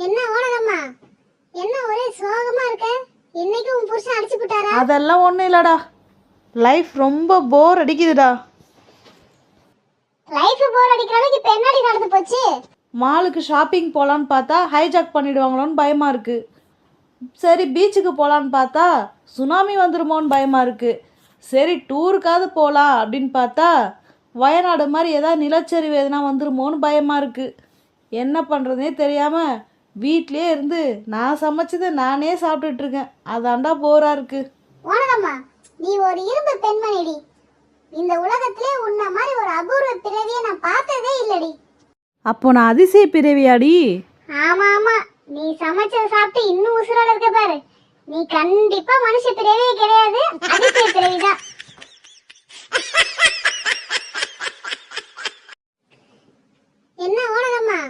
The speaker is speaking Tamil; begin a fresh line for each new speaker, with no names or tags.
என்ன ஓனகம்மா, என்ன ஒரே சோகமா இருக்க? இன்னைக்கு உன் புருஷன் அடிச்சு விட்டாரா?
அதெல்லாம் ஒன்றும் இல்லைடா, லைஃப் ரொம்ப போர் அடிக்குதுடா.
லைஃப் போர் அடிக்கிற அளவுக்கு இப்ப என்னடி நடந்து போச்சு?
மாலுக்கு ஷாப்பிங் போகலான்னு பார்த்தா ஹைஜாக் பண்ணிடுவாங்களோன்னு பயமாக இருக்குது. சரி பீச்சுக்கு போகலான்னு பார்த்தா சுனாமி வந்துடுமோன்னு பயமாக இருக்குது. சரி டூருக்காவது போகலாம் அப்படின்னு பார்த்தா வயநாடு மாதிரி ஏதாவது நிலச்சரிவு எதுனா வந்துடுமோன்னு பயமாக இருக்குது. என்ன பண்ணுறதுனே தெரியாமல் வீட்டிலே இருந்து நான் சமைச்சதை நானே சாப்பிட்டுட்ருக்கேன். அதாண்டா போராக இருக்குது.
ஓனகம்மா, நீ ஒரு இரும்பு பெண்மணிடி. இந்த உலகத்திலே உன்ன மாதிரி ஒரு அபூர்வ பிறவியை நான் பார்த்ததே இல்லடி.
அப்போ நான் அதிசய பிறவியாடி?
ஆமா ஆமா, நீ சமைச்சதை சாப்பிட்டு இன்னும் உசுரோட இருக்க பாரு. நீ கண்டிப்பா மனுஷ பிறவியே கிடையாது, அதிசய பிறவிதான். என்ன ஓனகம்மா,